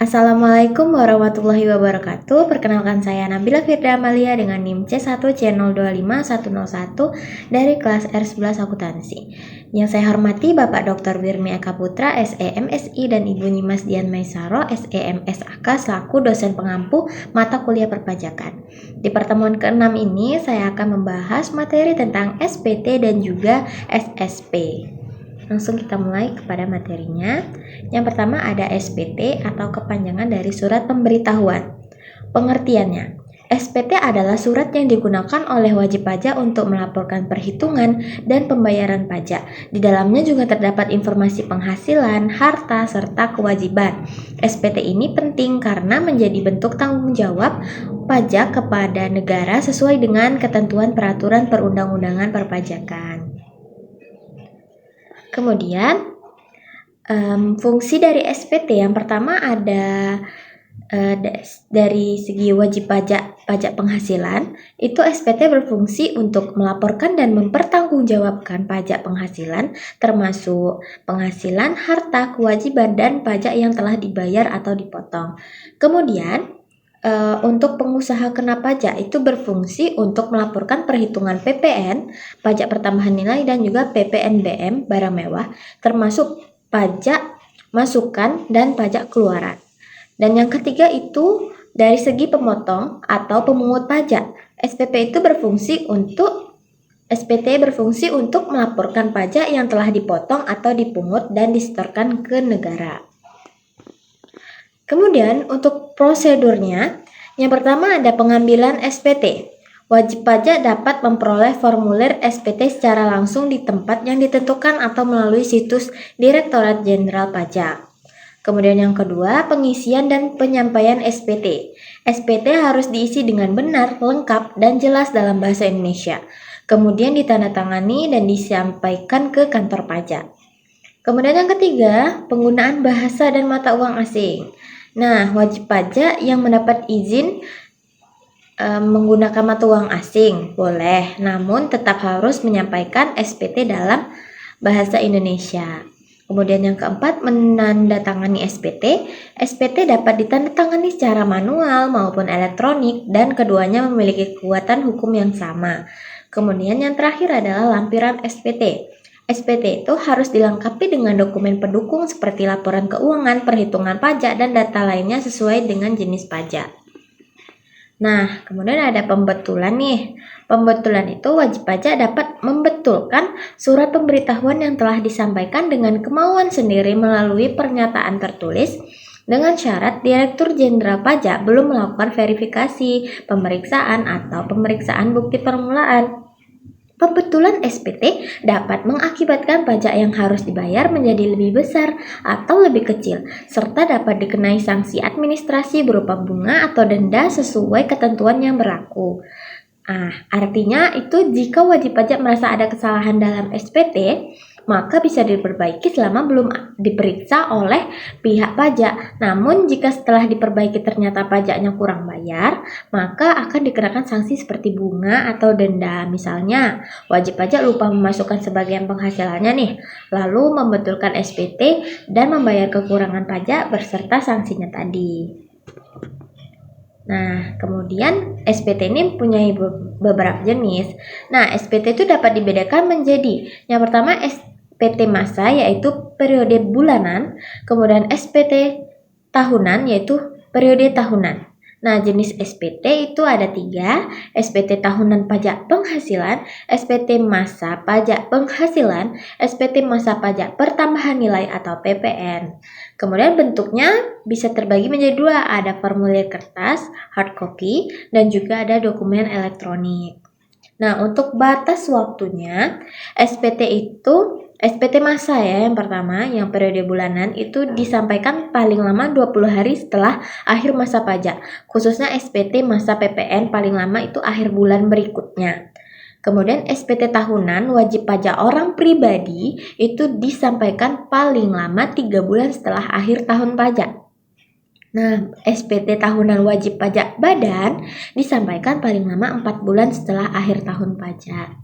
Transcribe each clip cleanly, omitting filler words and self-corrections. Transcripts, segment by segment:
Assalamualaikum warahmatullahi wabarakatuh. Perkenalkan saya Nabila Firda Amalia dengan NIM C1C025101 dari kelas R11 Akuntansi. Yang saya hormati Bapak Dr. Wirmi Eka Putra, SE MSI dan Ibu Nyimas Dian Maisaro, SE MSAK selaku dosen pengampu mata kuliah perpajakan. Di pertemuan ke-6 ini saya akan membahas materi tentang SPT dan juga SSP. Langsung kita mulai kepada materinya. Yang pertama ada SPT atau kepanjangan dari surat pemberitahuan. Pengertiannya, SPT adalah surat yang digunakan oleh wajib pajak untuk melaporkan perhitungan dan pembayaran pajak. Di dalamnya juga terdapat informasi penghasilan, harta, serta kewajiban. SPT ini penting karena menjadi bentuk tanggung jawab pajak kepada negara sesuai dengan ketentuan peraturan perundang-undangan perpajakan. Kemudian fungsi dari SPT yang pertama ada dari segi wajib pajak penghasilan, itu SPT berfungsi untuk melaporkan dan mempertanggungjawabkan pajak penghasilan termasuk penghasilan, harta, kewajiban, dan pajak yang telah dibayar atau dipotong. Kemudian untuk pengusaha kena pajak itu berfungsi untuk melaporkan perhitungan PPN, pajak pertambahan nilai, dan juga PPNBM barang mewah, termasuk pajak masukan dan pajak keluaran. Dan yang ketiga itu dari segi pemotong atau pemungut pajak. SPT berfungsi untuk melaporkan pajak yang telah dipotong atau dipungut dan disetorkan ke negara. Kemudian untuk prosedurnya, yang pertama ada pengambilan SPT. Wajib pajak dapat memperoleh formulir SPT secara langsung di tempat yang ditentukan atau melalui situs Direktorat Jenderal Pajak. Kemudian yang kedua, pengisian dan penyampaian SPT. SPT harus diisi dengan benar, lengkap, dan jelas dalam bahasa Indonesia. Kemudian ditandatangani dan disampaikan ke kantor pajak. Kemudian yang ketiga, penggunaan bahasa dan mata uang asing. Nah, wajib pajak yang mendapat izin menggunakan mata uang asing boleh, namun tetap harus menyampaikan SPT dalam bahasa Indonesia. Kemudian yang keempat, menandatangani SPT. SPT dapat ditandatangani secara manual maupun elektronik dan keduanya memiliki kekuatan hukum yang sama. Kemudian yang terakhir adalah lampiran SPT. SPT itu harus dilengkapi dengan dokumen pendukung seperti laporan keuangan, perhitungan pajak, dan data lainnya sesuai dengan jenis pajak. Nah, kemudian ada pembetulan nih. Pembetulan itu wajib pajak dapat membetulkan surat pemberitahuan yang telah disampaikan dengan kemauan sendiri melalui pernyataan tertulis dengan syarat Direktur Jenderal Pajak belum melakukan verifikasi, pemeriksaan, atau pemeriksaan bukti permulaan. Pembetulan SPT dapat mengakibatkan pajak yang harus dibayar menjadi lebih besar atau lebih kecil, serta dapat dikenai sanksi administrasi berupa bunga atau denda sesuai ketentuan yang berlaku. Artinya itu jika wajib pajak merasa ada kesalahan dalam SPT, maka bisa diperbaiki selama belum diperiksa oleh pihak pajak. Namun jika setelah diperbaiki ternyata pajaknya kurang bayar, maka akan dikenakan sanksi seperti bunga atau denda. Misalnya, wajib pajak lupa memasukkan sebagian penghasilannya nih, lalu membetulkan SPT dan membayar kekurangan pajak beserta sanksinya tadi. Nah, kemudian SPT ini punya beberapa jenis. Nah, SPT itu dapat dibedakan menjadi yang pertama SPT masa yaitu periode bulanan, kemudian SPT tahunan yaitu periode tahunan. Nah, jenis SPT itu ada 3, SPT tahunan pajak penghasilan, SPT masa pajak penghasilan, SPT masa pajak pertambahan nilai atau PPN. Kemudian bentuknya bisa terbagi menjadi 2, ada formulir kertas, hard copy, dan juga ada dokumen elektronik. Nah, untuk batas waktunya, SPT masa ya yang pertama, yang periode bulanan itu disampaikan paling lama 20 hari setelah akhir masa pajak. Khususnya SPT masa PPN paling lama itu akhir bulan berikutnya. Kemudian SPT tahunan wajib pajak orang pribadi itu disampaikan paling lama 3 bulan setelah akhir tahun pajak. Nah, SPT tahunan wajib pajak badan disampaikan paling lama 4 bulan setelah akhir tahun pajak.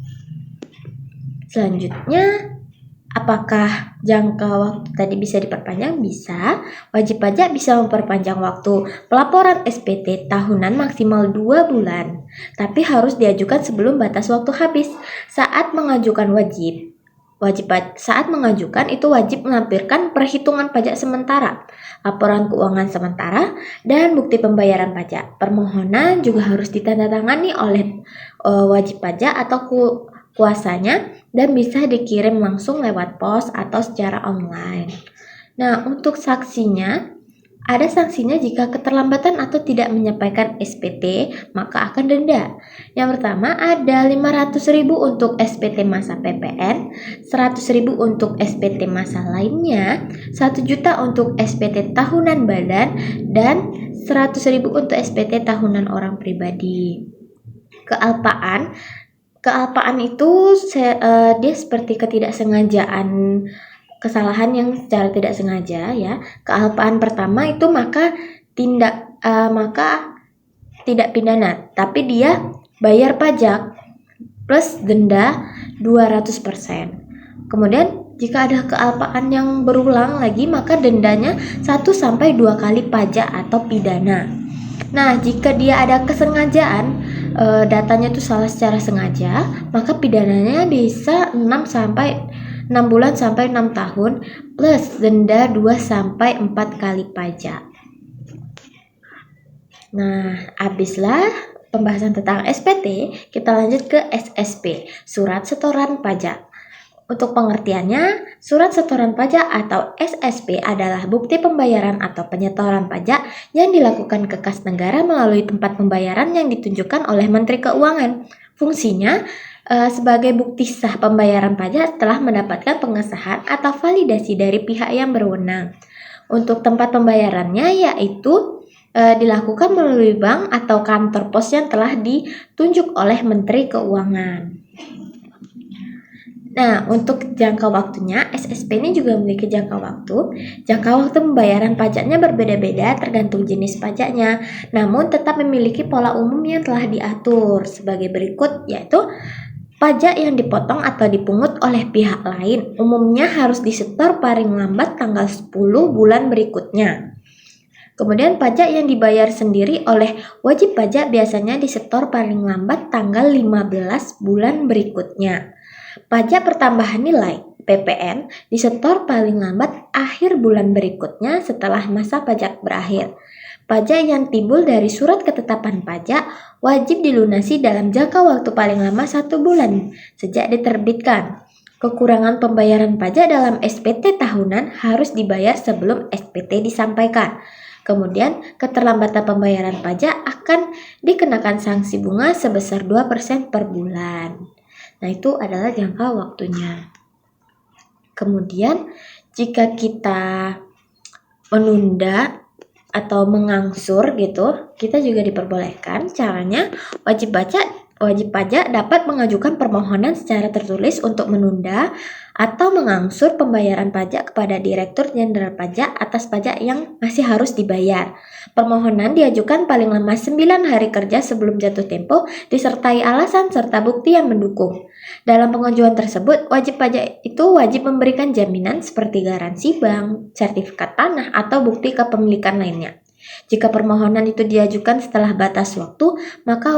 Selanjutnya Apakah jangka waktu tadi bisa diperpanjang? Bisa. Wajib pajak bisa memperpanjang waktu pelaporan SPT tahunan maksimal 2 bulan, tapi harus diajukan sebelum batas waktu habis. Saat mengajukan saat mengajukan itu wajib melampirkan perhitungan pajak sementara, laporan keuangan sementara, dan bukti pembayaran pajak. Permohonan juga harus ditandatangani oleh wajib pajak atau kuasanya dan bisa dikirim langsung lewat pos atau secara online. Nah, untuk sanksinya, ada sanksinya jika keterlambatan atau tidak menyampaikan SPT, maka akan denda. Yang pertama ada 500.000 untuk SPT masa PPN, 100.000 untuk SPT masa lainnya, 1 juta untuk SPT tahunan badan, dan 100.000 untuk SPT tahunan orang pribadi. Kealpaan itu dia seperti ketidaksengajaan, kesalahan yang secara tidak sengaja ya. Kealpaan pertama itu maka tidak pidana, tapi dia bayar pajak plus denda 200%. Kemudian jika ada kealpaan yang berulang lagi maka dendanya 1-2 kali pajak atau pidana. Nah, jika dia ada kesengajaan, datanya itu salah secara sengaja, maka pidananya bisa 6 bulan sampai 6 tahun plus denda 2-4 kali pajak. Nah, habislah pembahasan tentang SPT, kita lanjut ke SSP, Surat Setoran Pajak. Untuk pengertiannya, surat setoran pajak atau SSP adalah bukti pembayaran atau penyetoran pajak yang dilakukan ke kas negara melalui tempat pembayaran yang ditunjukkan oleh Menteri Keuangan. Fungsinya sebagai bukti sah pembayaran pajak setelah mendapatkan pengesahan atau validasi dari pihak yang berwenang. Untuk tempat pembayarannya yaitu dilakukan melalui bank atau kantor pos yang telah ditunjuk oleh Menteri Keuangan. Nah, untuk jangka waktunya, SSP ini juga memiliki jangka waktu. Jangka waktu pembayaran pajaknya berbeda-beda tergantung jenis pajaknya, namun tetap memiliki pola umum yang telah diatur sebagai berikut, yaitu pajak yang dipotong atau dipungut oleh pihak lain umumnya harus disetor paling lambat tanggal 10 bulan berikutnya. Kemudian pajak yang dibayar sendiri oleh wajib pajak biasanya disetor paling lambat tanggal 15 bulan berikutnya. Pajak pertambahan nilai (PPN) disetor paling lambat akhir bulan berikutnya setelah masa pajak berakhir. Pajak yang timbul dari surat ketetapan pajak wajib dilunasi dalam jangka waktu paling lama 1 bulan sejak diterbitkan. Kekurangan pembayaran pajak dalam SPT tahunan harus dibayar sebelum SPT disampaikan. Kemudian, keterlambatan pembayaran pajak akan dikenakan sanksi bunga sebesar 2% per bulan. Nah, itu adalah jangka waktunya. Kemudian, jika kita menunda atau mengangsur gitu, kita juga diperbolehkan. Caranya, wajib pajak dapat mengajukan permohonan secara tertulis untuk menunda atau mengangsur pembayaran pajak kepada Direktur Jenderal Pajak atas pajak yang masih harus dibayar. Permohonan diajukan paling lama 9 hari kerja sebelum jatuh tempo disertai alasan serta bukti yang mendukung. Dalam pengajuan tersebut, wajib pajak itu wajib memberikan jaminan seperti garansi bank, sertifikat tanah, atau bukti kepemilikan lainnya. Jika permohonan itu diajukan setelah batas waktu, maka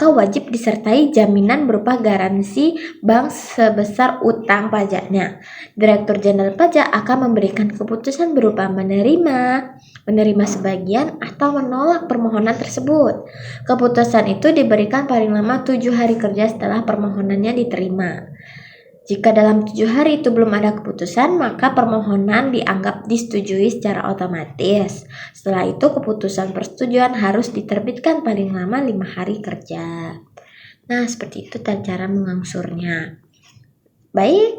wajib disertai jaminan berupa garansi bank sebesar utang pajaknya. Direktur Jenderal Pajak akan memberikan keputusan berupa menerima sebagian atau menolak permohonan tersebut. Keputusan itu diberikan paling lama 7 hari kerja setelah permohonannya diterima. Jika dalam 7 hari itu belum ada keputusan, maka permohonan dianggap disetujui secara otomatis. Setelah itu, keputusan persetujuan harus diterbitkan paling lama 5 hari kerja. Nah, seperti itu cara mengangsurnya. Baik,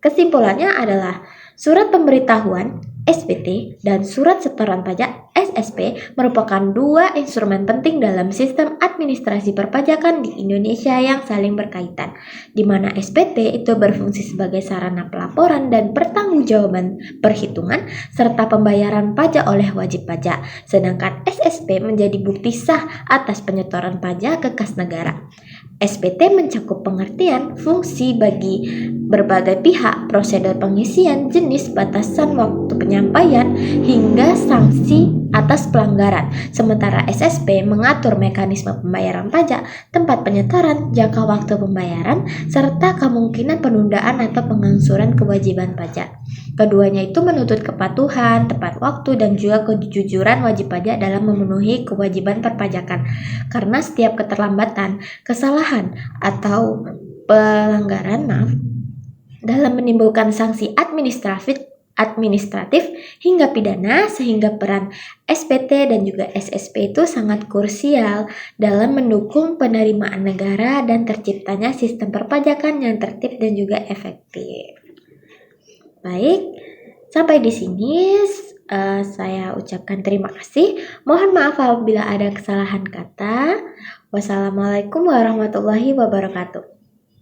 kesimpulannya adalah surat pemberitahuan SPT dan surat setoran pajak SSP merupakan 2 instrumen penting dalam sistem administrasi perpajakan di Indonesia yang saling berkaitan, di mana SPT itu berfungsi sebagai sarana pelaporan dan pertanggungjawaban perhitungan serta pembayaran pajak oleh wajib pajak, sedangkan SSP menjadi bukti sah atas penyetoran pajak ke kas negara. SPT mencakup pengertian, fungsi bagi berbagai pihak, prosedur pengisian, jenis, batasan waktu penyampaian, hingga sanksi atas pelanggaran. Sementara SSP mengatur mekanisme pembayaran pajak, tempat penyetoran, jangka waktu pembayaran, serta kemungkinan penundaan atau pengangsuran kewajiban pajak. Keduanya itu menuntut kepatuhan, tepat waktu, dan juga kejujuran wajib pajak dalam memenuhi kewajiban perpajakan. Karena setiap keterlambatan, kesalahan, atau pelanggaran dalam menimbulkan sanksi administratif hingga pidana, sehingga peran SPT dan juga SSP itu sangat krusial dalam mendukung penerimaan negara dan terciptanya sistem perpajakan yang tertib dan juga efektif. Baik, sampai di sini saya ucapkan terima kasih. Mohon maaf apabila ada kesalahan kata. Wassalamualaikum warahmatullahi wabarakatuh.